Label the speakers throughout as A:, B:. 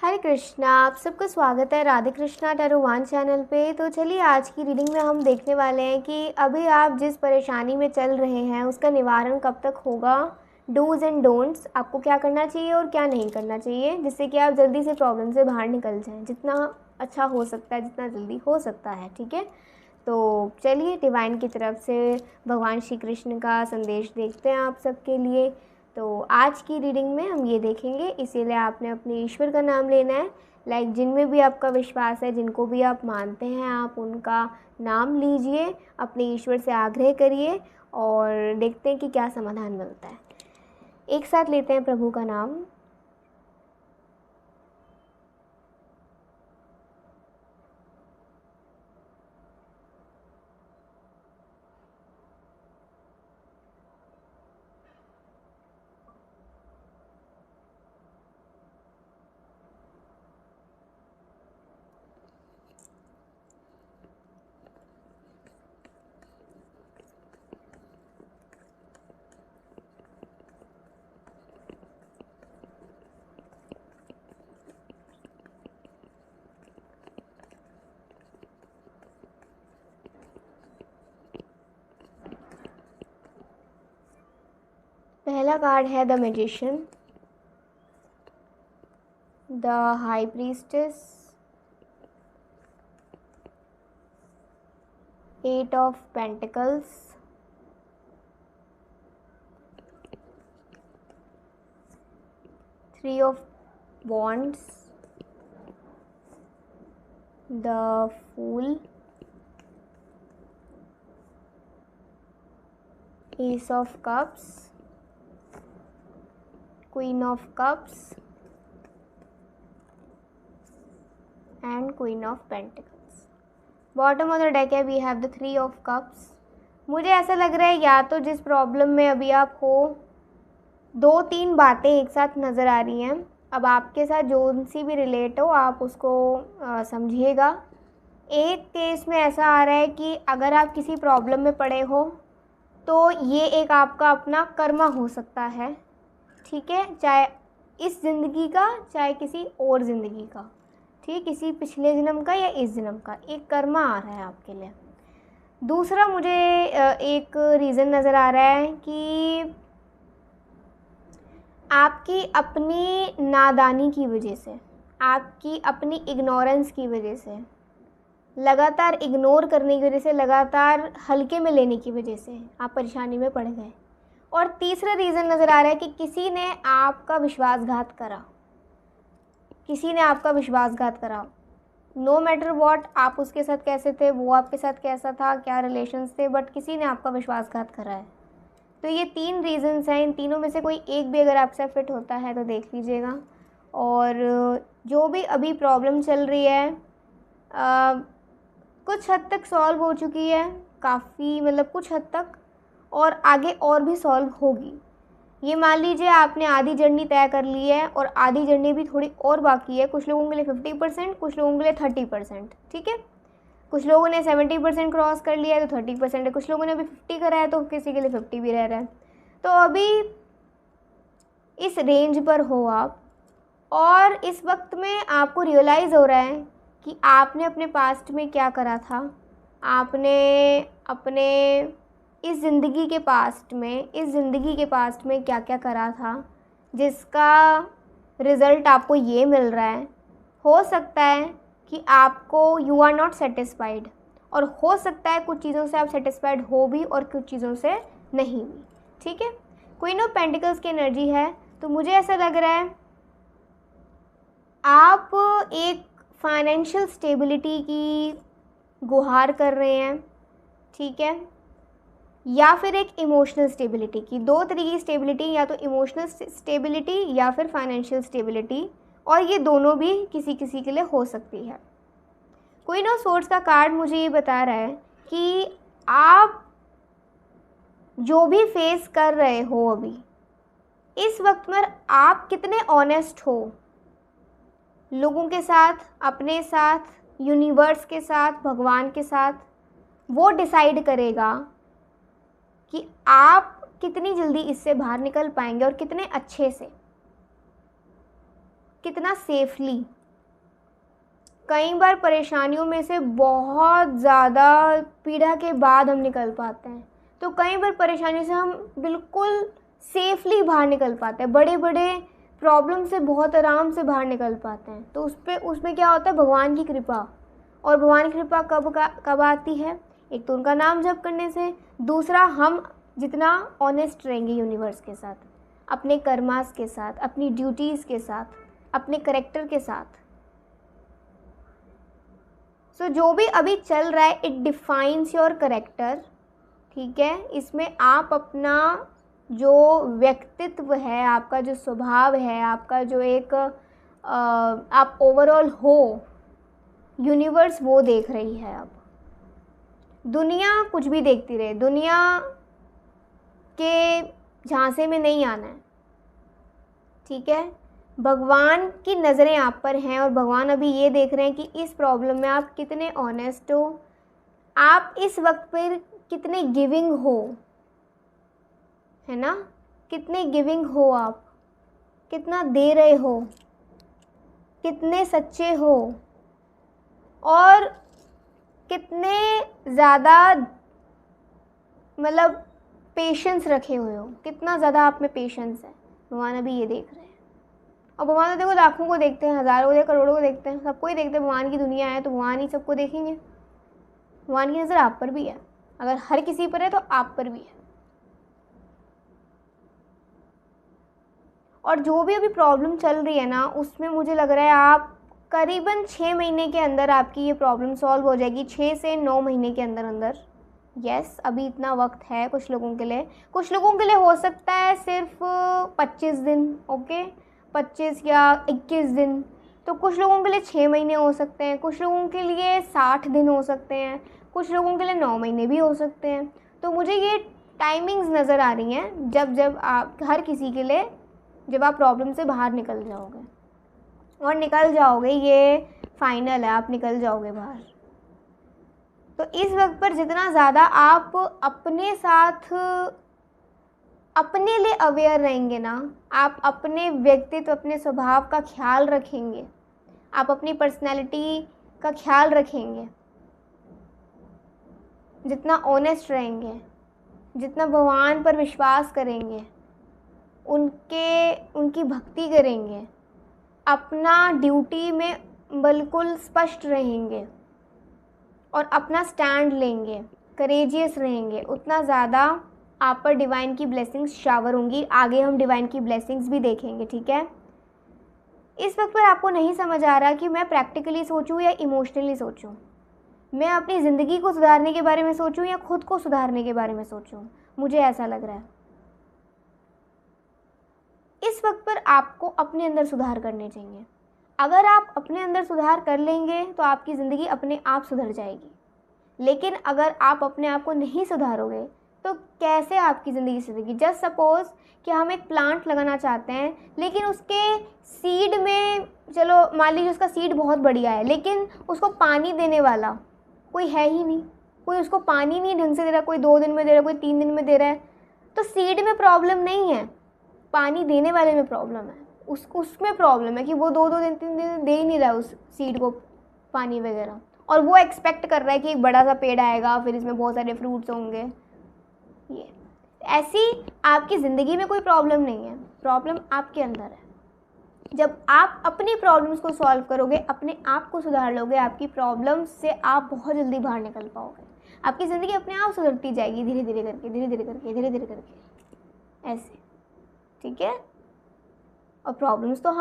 A: हरे कृष्णा, आप सबका स्वागत है राधे कृष्णा टैरो1 चैनल पे। तो चलिए आज की रीडिंग में हम देखने वाले हैं कि अभी आप जिस परेशानी में चल रहे हैं उसका निवारण कब तक होगा, डूज़ एंड डोंट्स, आपको क्या करना चाहिए और क्या नहीं करना चाहिए, जिससे कि आप जल्दी से प्रॉब्लम से बाहर निकल जाएं, जितना अच्छा हो सकता है, जितना जल्दी हो सकता है। ठीक है, तो चलिए डिवाइन की तरफ से भगवान श्री कृष्ण का संदेश देखते हैं आप सबके लिए। तो आज की रीडिंग में हम ये देखेंगे, इसीलिए आपने अपने ईश्वर का नाम लेना है। लाइक जिनमें भी आपका विश्वास है, जिनको भी आप मानते हैं, आप उनका नाम लीजिए, अपने ईश्वर से आग्रह करिए और देखते हैं कि क्या समाधान मिलता है। एक साथ लेते हैं प्रभु का नाम। पहला कार्ड है the magician, the high priestess, 8 of pentacles, three of wands, the fool, ace of cups, queen of cups and queen of pentacles. Bottom of the deck है we have the 3 of cups. मुझे ऐसा लग रहा है या तो जिस problem में अभी आप हो, 2-3 बातें एक साथ नज़र आ रही हैं। अब आपके साथ जो सी भी रिलेट हो आप उसको समझिएगा। एक केस में ऐसा आ रहा है कि अगर आप किसी प्रॉब्लम में पड़े हो तो ये एक आपका अपना कर्मा हो सकता है। ठीक है, चाहे इस ज़िंदगी का चाहे किसी और ज़िंदगी का, ठीक, किसी पिछले जन्म का या इस जन्म का, एक कर्मा आ रहा है आपके लिए। दूसरा मुझे एक रीज़न नज़र आ रहा है कि आपकी अपनी नादानी की वजह से, आपकी अपनी इग्नोरेंस की वजह से, लगातार इग्नोर करने की वजह से, लगातार हल्के में लेने की वजह से आप परेशानी में पड़ गए। और तीसरा रीज़न नज़र आ रहा है कि किसी ने आपका विश्वासघात करा, किसी ने आपका विश्वासघात करा। नो मैटर वॉट, आप उसके साथ कैसे थे, वो आपके साथ कैसा था, क्या रिलेशंस थे, बट किसी ने आपका विश्वासघात करा है। तो ये 3 रीज़न्स हैं, इन तीनों में से कोई एक भी अगर आपसे फिट होता है तो देख लीजिएगा। और जो भी अभी प्रॉब्लम चल रही है कुछ हद तक सॉल्व हो चुकी है, काफ़ी मतलब कुछ हद तक, और आगे और भी सॉल्व होगी। ये मान लीजिए आपने आधी जर्नी तय कर ली है और आधी जर्नी भी थोड़ी और बाकी है। कुछ लोगों के लिए 50%, कुछ लोगों के लिए 30%। ठीक है, कुछ लोगों ने 70% क्रॉस कर लिया है तो 30% है, कुछ लोगों ने अभी 50 करा है तो किसी के लिए 50 भी रह रहा है। तो अभी इस रेंज पर हो आप, और इस वक्त में आपको रियलाइज़ हो रहा है कि आपने अपने पास्ट में क्या करा था, आपने अपने इस ज़िंदगी के पास्ट में क्या क्या करा था, जिसका रिज़ल्ट आपको ये मिल रहा है। हो सकता है कि आपको यू आर नॉट सेटिस्फाइड, और हो सकता है कुछ चीज़ों से आप सेटिस्फाइड हो भी और कुछ चीज़ों से नहीं भी। ठीक है, क्वीन ऑफ पेंटिकल्स की एनर्जी है, तो मुझे ऐसा लग रहा है आप एक फाइनेंशियल स्टेबिलिटी की गुहार कर रहे हैं। ठीक है, या फिर एक इमोशनल स्टेबिलिटी की। 2 तरीके की स्टेबिलिटी, या तो इमोशनल स्टेबिलिटी या फिर फाइनेंशियल स्टेबिलिटी, और ये दोनों भी किसी किसी के लिए हो सकती है। क्वीन ऑफ सोर्ड्स का कार्ड मुझे ये बता रहा है कि आप जो भी फेस कर रहे हो अभी इस वक्त में, आप कितने ऑनेस्ट हो लोगों के साथ, अपने साथ, यूनिवर्स के साथ, भगवान के साथ, वो डिसाइड करेगा कि आप कितनी जल्दी इससे बाहर निकल पाएंगे और कितने अच्छे से। कितना सेफली, कई बार परेशानियों में से बहुत ज़्यादा पीड़ा के बाद हम निकल पाते हैं, तो कई बार परेशानी से हम बिल्कुल सेफली बाहर निकल पाते हैं, बड़े बड़े प्रॉब्लम से बहुत आराम से बाहर निकल पाते हैं। तो उसमें क्या होता है, भगवान की कृपा। और भगवान की कृपा कब आती है? एक तो उनका नाम जप करने से, दूसरा हम जितना ऑनेस्ट रहेंगे यूनिवर्स के साथ, अपने कर्मास के साथ, अपनी ड्यूटीज़ के साथ, अपने करेक्टर के साथ। सो जो भी अभी चल रहा है इट डिफाइंस योर करेक्टर, ठीक है। इसमें आप अपना जो व्यक्तित्व है, आपका जो स्वभाव है, आपका जो एक आप ओवरऑल हो, यूनिवर्स वो देख रही है। अब दुनिया कुछ भी देखती रहे, दुनिया के झांसे में नहीं आना है, ठीक है। भगवान की नज़रें आप पर हैं और भगवान अभी ये देख रहे हैं कि इस प्रॉब्लम में आप कितने ऑनेस्ट हो, आप इस वक्त पर कितने गिविंग हो, है ना, कितने गिविंग हो, आप कितना दे रहे हो, कितने सच्चे हो, और कितने ज़्यादा मतलब पेशेंस रखे हुए हो, कितना ज़्यादा आप में पेशेंस है। भगवान अभी ये देख रहे हैं। और भगवान तो देखो लाखों को देखते हैं, हज़ारों को, करोड़ों को देखते हैं, सबको ही देखते हैं। भगवान की दुनिया है तो भगवान ही सबको देखेंगे। भगवान की नज़र आप पर भी है, अगर हर किसी पर है तो आप पर भी है। और जो भी अभी प्रॉब्लम चल रही है ना, उसमें मुझे लग रहा है आप करीबन 6 महीने के अंदर आपकी ये प्रॉब्लम सॉल्व हो जाएगी, 6 से 9 महीने के अंदर अंदर। यस, अभी इतना वक्त है कुछ लोगों के लिए। कुछ लोगों के लिए हो सकता है सिर्फ 25 दिन, ओके, 25 या 21 दिन। तो कुछ लोगों के लिए 6 महीने हो सकते हैं, कुछ लोगों के लिए 60 दिन हो सकते हैं, कुछ लोगों के लिए 9 महीने भी हो सकते हैं। तो मुझे ये टाइमिंग्स नज़र आ रही हैं जब आप हर किसी के लिए, जब आप प्रॉब्लम से बाहर निकल जाओगे, और निकल जाओगे, ये फाइनल है, आप निकल जाओगे बाहर। तो इस वक्त पर जितना ज़्यादा आप अपने साथ, अपने लिए अवेयर रहेंगे ना, आप अपने व्यक्तित्व, अपने स्वभाव का ख्याल रखेंगे, आप अपनी पर्सनैलिटी का ख्याल रखेंगे, जितना ऑनेस्ट रहेंगे, जितना भगवान पर विश्वास करेंगे, उनकी भक्ति करेंगे, अपना ड्यूटी में बिल्कुल स्पष्ट रहेंगे और अपना स्टैंड लेंगे, करेजियस रहेंगे, उतना ज़्यादा आप पर डिवाइन की ब्लेसिंग्स शावर होंगी। आगे हम डिवाइन की ब्लेसिंग्स भी देखेंगे, ठीक है। इस वक्त पर आपको नहीं समझ आ रहा कि मैं प्रैक्टिकली सोचूं या इमोशनली सोचूं, मैं अपनी ज़िंदगी को सुधारने के बारे में सोचूं या खुद को सुधारने के बारे में सोचूं, मुझे ऐसा लग रहा है। इस वक्त पर आपको अपने अंदर सुधार करने चाहिए। अगर आप अपने अंदर सुधार कर लेंगे तो आपकी ज़िंदगी अपने आप सुधर जाएगी। लेकिन अगर आप अपने आप को नहीं सुधारोगे तो कैसे आपकी ज़िंदगी सुधरेगी? जस्ट सपोज़ कि हम एक प्लांट लगाना चाहते हैं, लेकिन उसके सीड में, चलो मान लीजिए उसका सीड बहुत बढ़िया है, लेकिन उसको पानी देने वाला कोई है ही नहीं, कोई उसको पानी नहीं ढंग से दे रहा, कोई 2 दिन में दे रहा है, कोई 3 दिन में दे रहा है। तो सीड में प्रॉब्लम नहीं है, पानी देने वाले में प्रॉब्लम है। उसमें प्रॉब्लम है कि वो 2-2 दिन 3 दिन दे ही नहीं रहा है उस सीड को पानी वगैरह, और वो एक्सपेक्ट कर रहा है कि एक बड़ा सा पेड़ आएगा, फिर इसमें बहुत सारे फ्रूट्स होंगे। ये ऐसी आपकी ज़िंदगी में कोई प्रॉब्लम नहीं है, प्रॉब्लम आपके अंदर है। जब आप अपनी प्रॉब्लम्स को सॉल्व करोगे, अपने आप को सुधार लोगे, आपकी प्रॉब्लम्स से आप बहुत जल्दी बाहर निकल पाओगे। आपकी ज़िंदगी अपने आप सुधरती जाएगी, धीरे धीरे करके, धीरे धीरे करके, धीरे धीरे करके, ऐसे, ठीक है। और प्रॉब्लम्स तो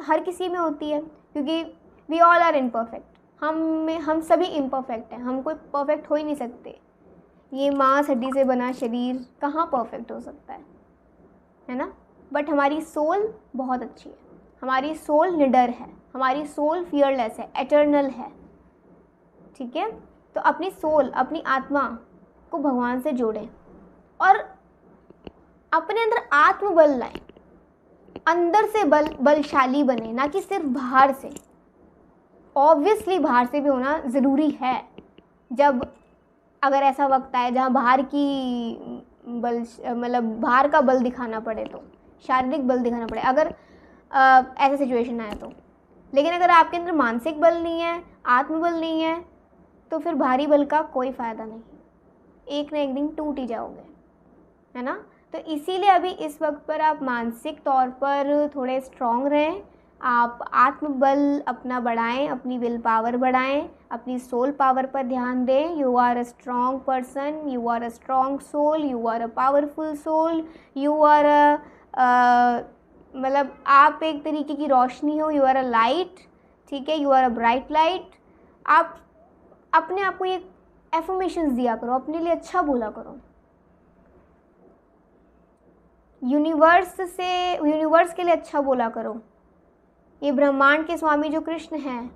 A: हर किसी में होती है, क्योंकि वी ऑल आर इम्परफेक्ट। हम सभी इम्परफेक्ट हैं, हम कोई परफेक्ट हो ही नहीं सकते। ये मांस हड्डी से बना शरीर कहाँ परफेक्ट हो सकता है ना। बट हमारी सोल बहुत अच्छी है, हमारी सोल निडर है, हमारी सोल फियरलेस है, एटर्नल है, ठीक है। तो अपनी सोल, अपनी आत्मा को भगवान से जोड़ें और अपने अंदर आत्मबल लाएं, अंदर से बलशाली बने, ना कि सिर्फ बाहर से। ऑब्वियसली बाहर से भी होना ज़रूरी है, जब अगर ऐसा वक्त आए जहाँ बाहर की बाहर का बल दिखाना पड़े, तो शारीरिक बल दिखाना पड़े। अगर ऐसा सिचुएशन आया तो। लेकिन अगर आपके अंदर मानसिक बल नहीं है, आत्मबल नहीं है, तो फिर भारी बल का कोई फ़ायदा नहीं, एक ना एक दिन टूट ही जाओगे, है ना। तो इसीलिए अभी इस वक्त पर आप मानसिक तौर पर थोड़े स्ट्रॉन्ग रहें, आप आत्मबल अपना बढ़ाएं, अपनी विल पावर बढ़ाएं, अपनी सोल पावर पर ध्यान दें। You are a strong person, you are a strong soul, you are a powerful soul, you are मतलब आप एक तरीके की रोशनी हो, यू आर अ लाइट, ठीक है, you are a bright light. आप अपने आप को ये एफर्मेशंस दिया करो, अपने लिए अच्छा बोला करो। यूनिवर्स के लिए अच्छा बोला करो। ये ब्रह्मांड के स्वामी जो कृष्ण हैं,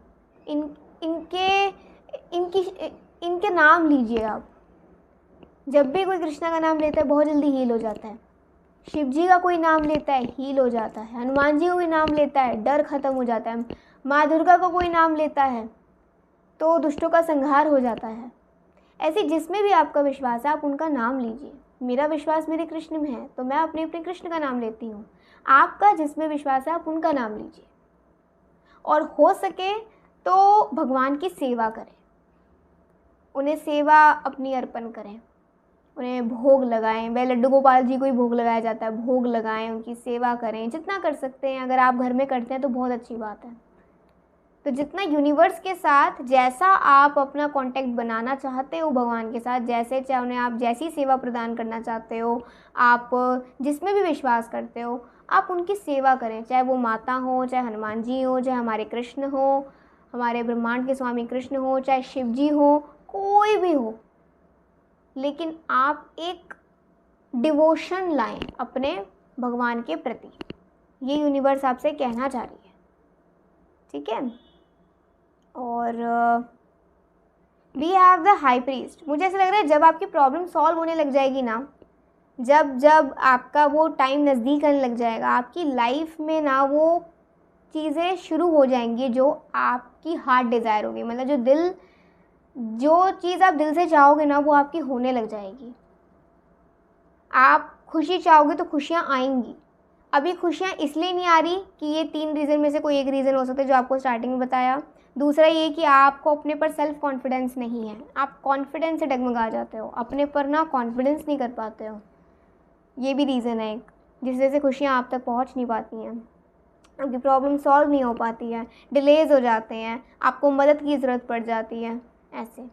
A: इनके नाम लीजिए आप। जब भी कोई कृष्णा का नाम लेता है बहुत जल्दी हील हो जाता है। शिव जी का कोई नाम लेता है हील हो जाता है। हनुमान जी का कोई नाम लेता है डर खत्म हो जाता है। माँ दुर्गा का कोई नाम लेता है तो दुष्टों का संहार हो जाता है। ऐसे जिसमें भी आपका विश्वास है आप उनका नाम लीजिए। मेरा विश्वास मेरे कृष्ण में है तो मैं अपने कृष्ण का नाम लेती हूँ। आपका जिसमें विश्वास है आप उनका नाम लीजिए, और हो सके तो भगवान की सेवा करें, उन्हें सेवा अपनी अर्पण करें, उन्हें भोग लगाएं। वह लड्डू गोपाल जी को ही भोग लगाया जाता है, भोग लगाएं, उनकी सेवा करें जितना कर सकते हैं। अगर आप घर में करते हैं तो बहुत अच्छी बात है। तो जितना यूनिवर्स के साथ जैसा आप अपना कांटेक्ट बनाना चाहते हो भगवान के साथ, जैसे चाहे उन्हें आप जैसी सेवा प्रदान करना चाहते हो, आप जिसमें भी विश्वास करते हो आप उनकी सेवा करें। चाहे वो माता हो, चाहे हनुमान जी हो, चाहे हमारे कृष्ण हो, हमारे ब्रह्मांड के स्वामी कृष्ण हो, चाहे शिव जी हो, कोई भी हो, लेकिन आप एक डिवोशन लाएं अपने भगवान के प्रति। ये यूनिवर्स आपसे कहना चाह रही है, ठीक है। और we have the high priest. मुझे ऐसा लग रहा है जब आपकी प्रॉब्लम सॉल्व होने लग जाएगी ना, जब आपका वो टाइम नज़दीक आने लग जाएगा, आपकी लाइफ में ना वो चीज़ें शुरू हो जाएंगी जो आपकी हार्ट डिज़ायर होगी। मतलब जो चीज़ आप दिल से चाहोगे ना वो आपकी होने लग जाएगी। आप खुशी चाहोगे तो खुशियाँ आएंगी। अभी खुशियाँ इसलिए नहीं आ रही कि ये 3 रीज़न में से कोई एक रीज़न हो सकता है जो आपको स्टार्टिंग में बताया। दूसरा ये कि आपको अपने पर सेल्फ कॉन्फिडेंस नहीं है, आप कॉन्फिडेंस से डगमगा जाते हो, अपने पर ना कॉन्फिडेंस नहीं कर पाते हो। ये भी रीज़न है एक, जिस वजह से खुशियाँ आप तक पहुँच नहीं पाती हैं, आपकी प्रॉब्लम सॉल्व नहीं हो पाती है, डिलेज़ हो जाते हैं, आपको मदद की ज़रूरत पड़ जाती है, ऐसे,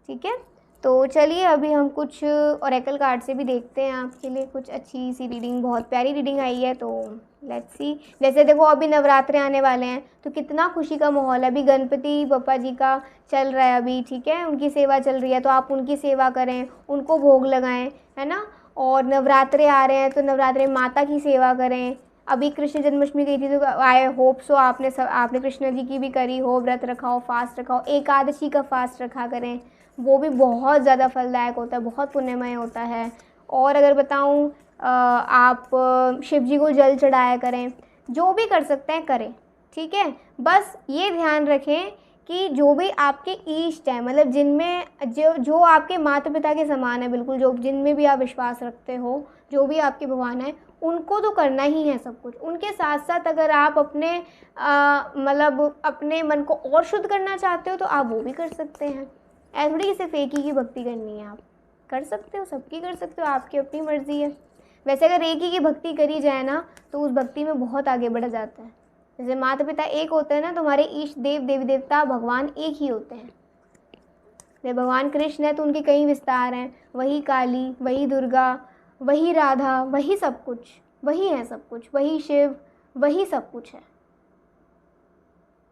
A: ठीक है। तो चलिए अभी हम कुछ ओरेकल कार्ड से भी देखते हैं आपके लिए कुछ अच्छी सी रीडिंग। बहुत प्यारी रीडिंग आई है, तो लेट्स सी। जैसे देखो अभी नवरात्रे आने वाले हैं तो कितना खुशी का माहौल है। अभी गणपति बप्पा जी का चल रहा है अभी, ठीक है, उनकी सेवा चल रही है, तो आप उनकी सेवा करें, उनको भोग लगाएं, है ना। और नवरात्रे आ रहे हैं तो नवरात्रे माता की सेवा करें। अभी कृष्ण जन्माष्टमी गई थी तो आई होप सो आपने कृष्ण जी की भी करी हो, व्रत रखा हो, फास्ट रखा हो, एकादशी का फास्ट रखा करें, वो भी बहुत ज़्यादा फलदायक होता है, बहुत पुण्यमय होता है। और अगर बताऊँ आप शिव जी को जल चढ़ाया करें, जो भी कर सकते हैं करें, ठीक है। बस ये ध्यान रखें कि जो भी आपके इष्ट हैं, मतलब जिनमें जो आपके माता पिता के समान है, बिल्कुल जो जिनमें भी आप विश्वास रखते हो, जो भी आपके भगवान हैं, उनको तो करना ही है सब कुछ। उनके साथ साथ अगर आप अपने मतलब अपने मन को और शुद्ध करना चाहते हो तो आप वो भी कर सकते हैं। ऐसा थोड़ी सिर्फ एक ही की भक्ति करनी है, आप कर सकते हो, सबकी कर सकते हो, आपकी अपनी मर्ज़ी है। वैसे अगर एक ही की भक्ति करी जाए ना तो उस भक्ति में बहुत आगे बढ़ जाता है। जैसे माता पिता एक होते हैं ना, तो हमारे इष्ट देव देवी देवता भगवान एक ही होते हैं। जैसे भगवान कृष्ण है तो उनके कई विस्तार हैं, वही काली, वही दुर्गा, वही राधा, वही सब कुछ, वही है सब कुछ, वही शिव, वही सब कुछ है।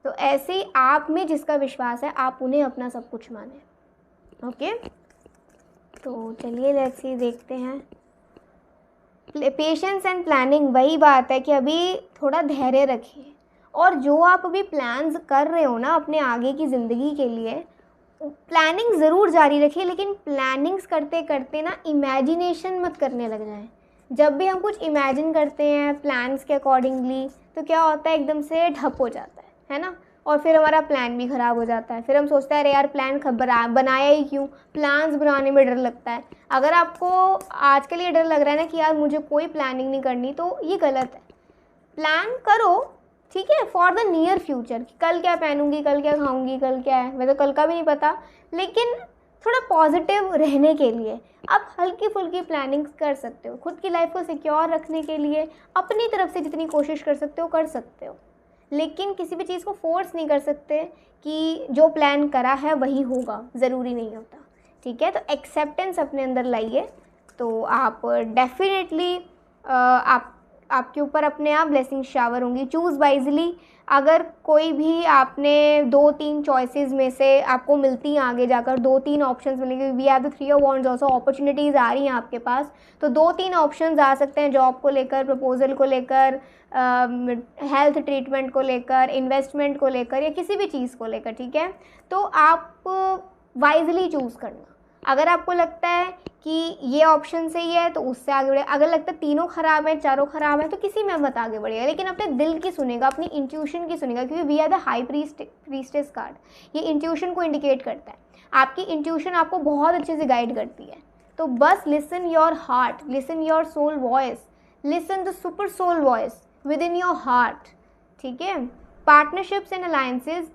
A: तो ऐसे ही आप में जिसका विश्वास है आप उन्हें अपना सब कुछ माने, ओके। तो चलिए लेट्स सी देखते हैं। पेशेंस एंड प्लानिंग, वही बात है कि अभी थोड़ा धैर्य रखिए, और जो आप अभी प्लान्स कर रहे हो ना अपने आगे की ज़िंदगी के लिए, प्लानिंग ज़रूर जारी रखिए, लेकिन प्लानिंग्स करते करते ना इमेजिनेशन मत करने लग जाएं। जब भी हम कुछ इमेजिन करते हैं प्लान्स के अकॉर्डिंगली तो क्या होता है, एकदम से ठप हो जाता है ना, और फिर हमारा प्लान भी ख़राब हो जाता है। फिर हम सोचते हैं अरे यार प्लान बनाया ही क्यों, प्लान्स बनाने में डर लगता है। अगर आपको आजकल ये डर लग रहा है ना कि यार मुझे कोई प्लानिंग नहीं करनी, तो ये गलत है। प्लान करो, ठीक है, फॉर द नियर फ्यूचर, कल क्या पहनूंगी, कल क्या खाऊंगी, कल क्या है, मैं तो कल का भी नहीं पता, लेकिन थोड़ा पॉजिटिव रहने के लिए आप हल्की फुल्की प्लानिंग्स कर सकते हो। खुद की लाइफ को सिक्योर रखने के लिए अपनी तरफ से जितनी कोशिश कर सकते हो कर सकते हो, लेकिन किसी भी चीज़ को फोर्स नहीं कर सकते कि जो प्लान करा है वही होगा, ज़रूरी नहीं होता, ठीक है। तो एक्सेप्टेंस अपने अंदर लाइए, तो आप डेफिनेटली आपके ऊपर अपने आप ब्लेसिंग शावर होंगी। Choose wisely. अगर कोई भी आपने 2-3 चॉइसेस में से आपको मिलती हैं, आगे जाकर 2-3 ऑप्शंस मिलेंगे, we have the 3 of wands also, opportunities आ रही हैं आपके पास, तो 2-3 ऑप्शंस आ सकते हैं, जॉब को लेकर, प्रपोजल को लेकर, हेल्थ ट्रीटमेंट को लेकर, इन्वेस्टमेंट को लेकर, या किसी भी चीज़ को लेकर, ठीक है। तो आप वाइजली चूज़ करना। अगर आपको लगता है कि ये ऑप्शन सही है तो उससे आगे बढ़े, अगर लगता है तीनों ख़राब है, चारों ख़राब है, तो किसी में मत आगे बढ़िएगा, लेकिन अपने दिल की सुनेगा, अपनी इंट्यूशन की सुनेगा, क्योंकि we are the high priestess card, ये इंट्यूशन को इंडिकेट करता है। आपकी इंट्यूशन आपको बहुत अच्छे से गाइड करती है, तो बस listen your heart, listen your soul voice, listen the super soul voice within your heart, ठीक है। पार्टनरशिप्स एंड अलायंसेस,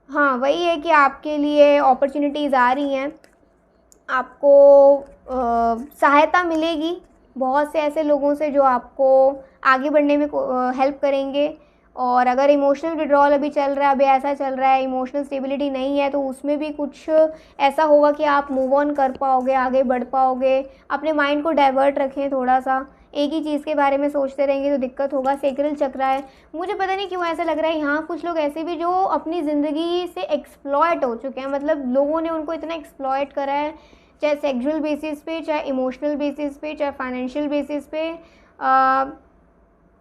A: हाँ वही है कि आपके लिए अपॉर्चुनिटीज़ आ रही हैं, आपको सहायता मिलेगी बहुत से ऐसे लोगों से जो आपको आगे बढ़ने में हेल्प करेंगे। और अगर इमोशनल विड्रॉल अभी चल रहा है, अभी ऐसा चल रहा है, इमोशनल स्टेबिलिटी नहीं है, तो उसमें भी कुछ ऐसा होगा कि आप मूव ऑन कर पाओगे, आगे बढ़ पाओगे। अपने माइंड को डाइवर्ट रखें थोड़ा सा, एक ही चीज़ के बारे में सोचते रहेंगे तो दिक्कत होगा। सेक्रल चक्र है, मुझे पता नहीं क्यों ऐसा लग रहा है यहाँ कुछ लोग ऐसे भी जो अपनी ज़िंदगी से एक्सप्लॉयट हो चुके हैं, मतलब लोगों ने उनको इतना एक्सप्लॉयट करा है, चाहे सेक्सुअल बेसिस पे, चाहे इमोशनल बेसिस पे, चाहे फाइनेंशियल बेसिस पे,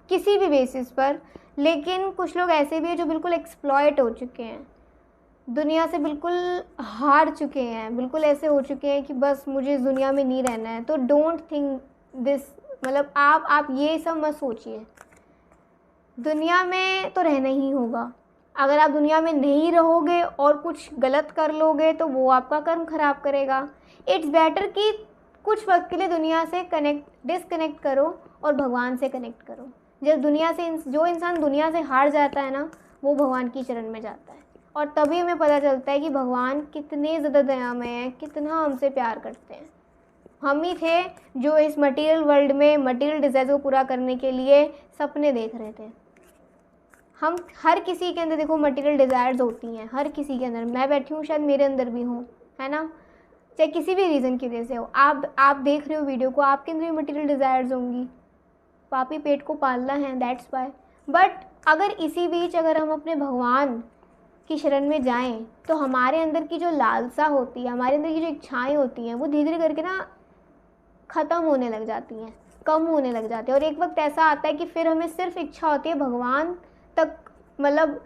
A: किसी भी बेसिस पर। लेकिन कुछ लोग ऐसे भी हैं जो बिल्कुल एक्सप्लॉयट हो चुके हैं, दुनिया से बिल्कुल हार चुके हैं, बिल्कुल ऐसे हो चुके हैं कि बस मुझे इस दुनिया में नहीं रहना है। तो डोंट थिंक दिस, मतलब आप ये सब मत सोचिए, दुनिया में तो रहना ही होगा। अगर आप दुनिया में नहीं रहोगे और कुछ गलत कर लोगे तो वो आपका कर्म खराब करेगा। इट्स बेटर कि कुछ वक्त के लिए दुनिया से डिसकनेक्ट करो और भगवान से कनेक्ट करो। जब जो इंसान दुनिया से हार जाता है ना, वो भगवान की चरण में जाता है, और तभी हमें पता चलता है कि भगवान कितने ज़्यादा दयामय हैं, कितना हमसे प्यार करते हैं। हम ही थे जो इस मटेरियल वर्ल्ड में मटेरियल डिज़ायर्स को पूरा करने के लिए सपने देख रहे थे। हम हर किसी के अंदर देखो मटेरियल डिज़ायर्स होती हैं, हर किसी के अंदर। मैं बैठी हूँ, शायद मेरे अंदर भी हो, है ना, चाहे किसी भी रीज़न की वजह से हो। आप देख रहे हो वीडियो को, आपके अंदर भी मटेरियल डिज़ायर्स होंगी, पापी पेट को पालना है, दैट्स वाई। बट अगर इसी बीच अगर हम अपने भगवान की शरण में जाएं, तो हमारे अंदर की जो लालसा होती है, हमारे अंदर की जो इच्छाएं होती हैं, वो धीरे धीरे करके ना ख़त्म होने लग जाती हैं, कम होने लग जाती है। और एक वक्त ऐसा आता है कि फिर हमें सिर्फ इच्छा होती है भगवान तक, मतलब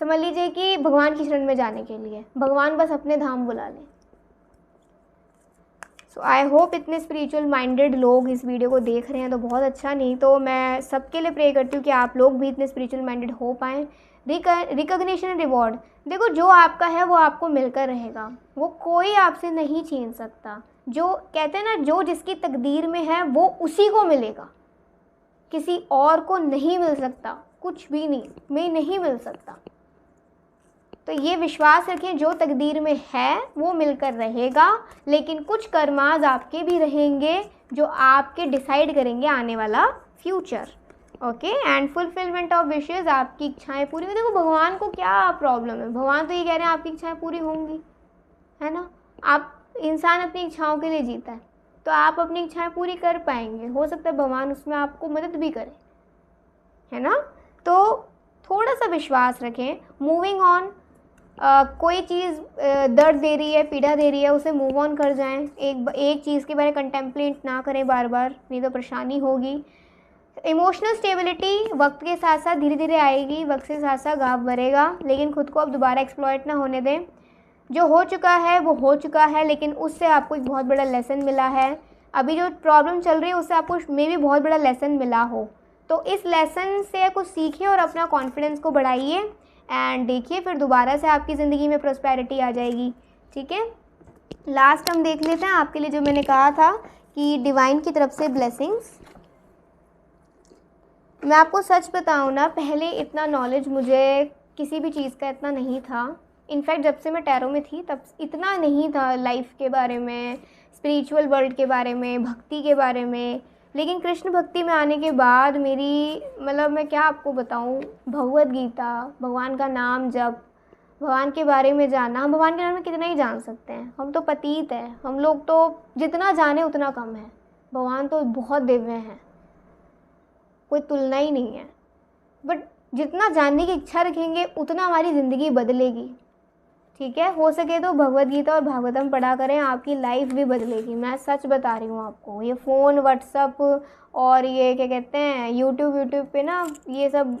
A: समझ लीजिए कि भगवान की शरण में जाने के लिए भगवान बस अपने धाम बुला लें। सो आई होप इतने स्पिरिचुअल माइंडेड लोग इस वीडियो को देख रहे हैं तो बहुत अच्छा, नहीं तो मैं सबके लिए प्रे करती हूँ कि आप लोग भी इतने स्पिरिचुअल माइंडेड हो पाएँ। रिकॉग्निशन एंड रिवॉर्ड, देखो जो आपका है वो आपको मिलकर रहेगा, वो कोई आपसे नहीं छीन सकता। जो कहते हैं ना, जो जिसकी तकदीर में है वो उसी को मिलेगा, किसी और को नहीं मिल सकता, कुछ भी नहीं मिल सकता। तो ये विश्वास रखें, जो तकदीर में है वो मिलकर रहेगा, लेकिन कुछ कर्माज आपके भी रहेंगे जो आपके डिसाइड करेंगे आने वाला future. Okay, and fulfilment of wishes, आपकी इच्छाएं पूरी होंगी। देखो भगवान को क्या प्रॉब्लम है, भगवान तो ये कह रहे हैं आपकी इच्छाएं पूरी होंगी, है ना। आप इंसान अपनी इच्छाओं के लिए जीता है, तो आप अपनी इच्छाएं पूरी कर पाएंगे। हो सकता है भगवान उसमें आपको मदद भी करे, है ना। तो थोड़ा सा विश्वास रखें, मूविंग ऑन। कोई चीज़ दर्द दे रही है, पीड़ा दे रही है, उसे मूव ऑन कर जाएं। एक चीज़ के बारे में कंटेम्पलेट ना करें बार बार, नहीं तो परेशानी होगी। इमोशनल स्टेबिलिटी वक्त के साथ साथ धीरे धीरे आएगी, वक्त के साथ साथ गाव बढ़ेगा, लेकिन खुद को अब दोबारा एक्सप्लॉइट ना होने दें। जो हो चुका है वो हो चुका है, लेकिन उससे आपको एक बहुत बड़ा लेसन मिला है। अभी जो प्रॉब्लम चल रही है उससे आपको मे भी बहुत बड़ा लेसन मिला हो, तो इस लेसन से कुछ सीखिए और अपना कॉन्फिडेंस को बढ़ाइए, एंड देखिए फिर दोबारा से आपकी ज़िंदगी में प्रॉस्पेरिटी आ जाएगी। ठीक है, लास्ट हम देख लेते हैं आपके लिए जो मैंने कहा था कि डिवाइन की तरफ से ब्लेसिंग्स। मैं आपको सच बताऊँ ना, पहले इतना नॉलेज मुझे किसी भी चीज़ का इतना नहीं था। इनफैक्ट जब से मैं टैरो में थी तब इतना नहीं था लाइफ के बारे में, स्पिरिचुअल वर्ल्ड के बारे में, भक्ति के बारे में। लेकिन कृष्ण भक्ति में आने के बाद मेरी मतलब मैं क्या आपको बताऊँ, भगवद गीता, भगवान का नाम जप, भगवान के बारे में जानना। हम भगवान के बारे में कितना ही जान सकते हैं, हम तो पतित हैं, हम लोग तो जितना जाने उतना कम है। भगवान तो बहुत दिव्य हैं, कोई तुलना ही नहीं है। बट जितना जानने की इच्छा रखेंगे उतना हमारी ज़िंदगी बदलेगी। ठीक है, हो सके तो भगवद गीता और भागवतम पढ़ा करें, आपकी लाइफ भी बदलेगी। मैं सच बता रही हूँ आपको। ये फ़ोन, व्हाट्सअप और ये क्या कहते हैं, यूट्यूब पे ना ये सब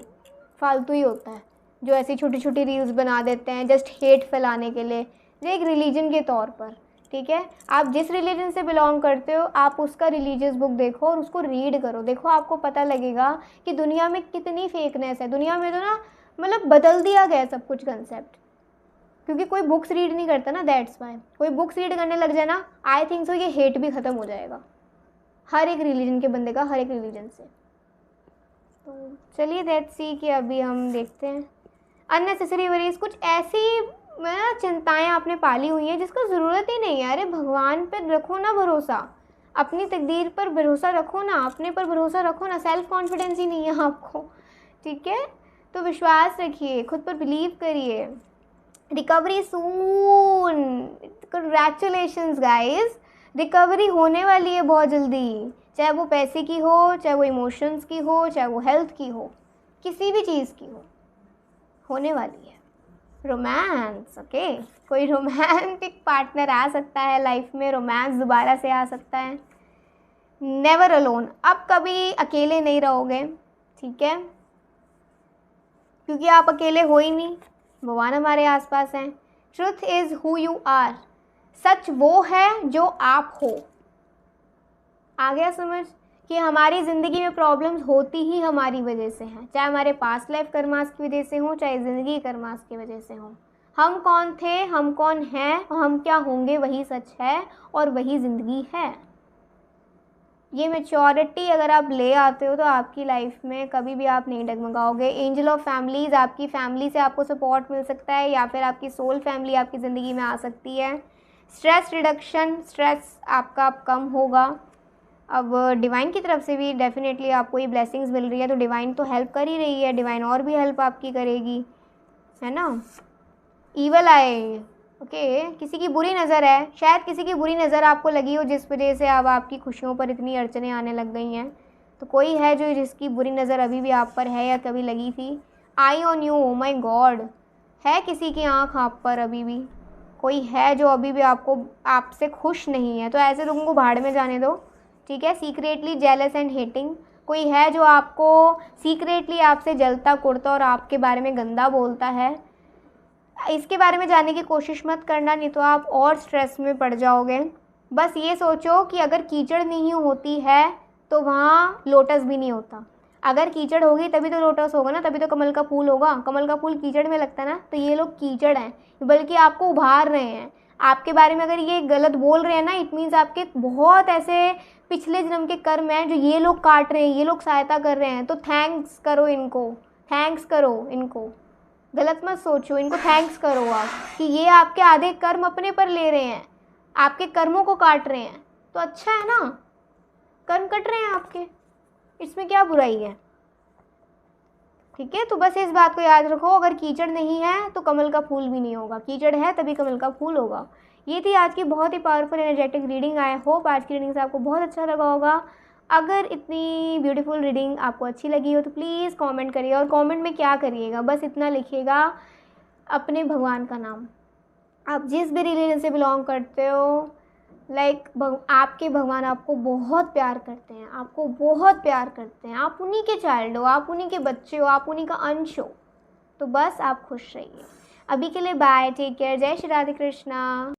A: फालतू ही होता है, जो ऐसी छोटी छोटी रील्स बना देते हैं जस्ट हेट फैलाने के लिए, जो एक रिलीजन के तौर पर। ठीक है, आप जिस रिलीजन से बिलोंग करते हो आप उसका रिलीजियस बुक देखो और उसको रीड करो। देखो आपको पता लगेगा कि दुनिया में कितनी फेकनेस है। दुनिया में तो ना मतलब बदल दिया गया सब कुछ कंसेप्ट, क्योंकि कोई बुक्स रीड नहीं करता ना, दैट्स वाई। कोई बुक्स रीड करने लग जाए ना, आई थिंक सो ये हेट भी ख़त्म हो जाएगा हर एक रिलीजन के बंदे का, हर एक रिलीजन से। तो चलिए दैट्स सी कि अभी हम देखते हैं अननेसेसरी वरीज, कुछ ऐसी चिंताएं आपने पाली हुई हैं जिसका ज़रूरत ही नहीं है। अरे भगवान पर रखो ना भरोसा, अपनी तकदीर पर भरोसा रखो ना, अपने पर भरोसा रखो ना। सेल्फ कॉन्फिडेंस ही नहीं है आपको, ठीक है, तो विश्वास रखिए, खुद पर बिलीव करिए। रिकवरी सून, कंग्रेचुलेशंस गाइस, रिकवरी होने वाली है बहुत जल्दी। चाहे वो पैसे की हो, चाहे वो इमोशंस की हो, चाहे वो हेल्थ की हो, किसी भी चीज़ की हो, होने वाली है। रोमांस, ओके, कोई रोमांटिक पार्टनर आ सकता है लाइफ में, रोमांस दोबारा से आ सकता है। नेवर अलोन, अब कभी अकेले नहीं रहोगे, ठीक है, क्योंकि आप अकेले हो ही नहीं, भगवान हमारे आसपास हैं। Truth is who you are, सच वो है जो आप हो। आ गया समझ कि हमारी ज़िंदगी में प्रॉब्लम्स होती ही हमारी वजह से हैं, चाहे हमारे पास्ट लाइफ कर्मास की वजह से हो, चाहे ज़िंदगी कर्मास की वजह से हो। हम कौन थे, हम कौन हैं और हम क्या होंगे, वही सच है और वही ज़िंदगी है। ये मैच्योरिटी अगर आप ले आते हो तो आपकी लाइफ में कभी भी आप नहीं डगमगाओगे। एंजल ऑफ फैमिलीज़, आपकी फैमिली से आपको सपोर्ट मिल सकता है या फिर आपकी सोल फैमिली आपकी ज़िंदगी में आ सकती है। स्ट्रेस रिडक्शन, स्ट्रेस आपका अब कम होगा। अब डिवाइन की तरफ से भी डेफिनेटली आपको ये ब्लेसिंग्स मिल रही है, तो डिवाइन तो हेल्प कर ही रही है, डिवाइन और भी हेल्प आपकी करेगी, है ना। ईवल आए, ओके, किसी की बुरी नज़र है, शायद किसी की बुरी नज़र आपको लगी हो जिस वजह से अब आपकी खुशियों पर इतनी अड़चनें आने लग गई हैं। तो कोई है जो जिसकी बुरी नज़र अभी भी आप पर है या कभी लगी थी। Eye on you, oh my God, है किसी की आँख आप पर अभी भी, कोई है जो अभी भी आपको आपसे खुश नहीं है, तो ऐसे लोगों को भाड़ में जाने दो, ठीक है। सीक्रेटली जेलस एंड हेटिंग, कोई है जो आपको सीक्रेटली आपसे जलता कुड़ता और आपके बारे में गंदा बोलता है। इसके बारे में जानने की कोशिश मत करना, नहीं तो आप और स्ट्रेस में पड़ जाओगे। बस ये सोचो कि अगर कीचड़ नहीं होती है तो वहाँ लोटस भी नहीं होता। अगर कीचड़ होगी तभी तो लोटस होगा ना, तभी तो कमल का फूल होगा। कमल का फूल कीचड़ में लगता है ना, तो ये लोग कीचड़ हैं, बल्कि आपको उभार रहे हैं। आपके बारे में अगर ये गलत बोल रहे हैं ना, इट मीन्स आपके बहुत ऐसे पिछले जन्म के कर्म हैं जो ये लोग काट रहे हैं, ये लोग सहायता कर रहे हैं। तो थैंक्स करो इनको, थैंक्स करो इनको, गलत मत सोचो, इनको थैंक्स करो आप कि ये आपके आधे कर्म अपने पर ले रहे हैं, आपके कर्मों को काट रहे हैं। तो अच्छा है ना, कर्म कट रहे हैं आपके, इसमें क्या बुराई है, ठीक है। तो बस इस बात को याद रखो, अगर कीचड़ नहीं है तो कमल का फूल भी नहीं होगा, कीचड़ है तभी कमल का फूल होगा। ये थी आज की बहुत ही powerful energetic reading. I hope आज की रीडिंग से आपको बहुत अच्छा लगा होगा। अगर इतनी ब्यूटीफुल रीडिंग आपको अच्छी लगी हो तो प्लीज़ कमेंट करिए, और कमेंट में क्या करिएगा, बस इतना लिखिएगा, अपने भगवान का नाम। आप जिस भी रिलीजन से बिलोंग करते हो, लाइक आपके भगवान आपको बहुत प्यार करते हैं, आपको बहुत प्यार करते हैं। आप उन्हीं के चाइल्ड हो, आप उन्हीं के बच्चे हो, आप उन्हीं का अंश हो। तो बस आप खुश रहिए। अभी के लिए बाय, टेक केयर, जय श्री राधे कृष्णा।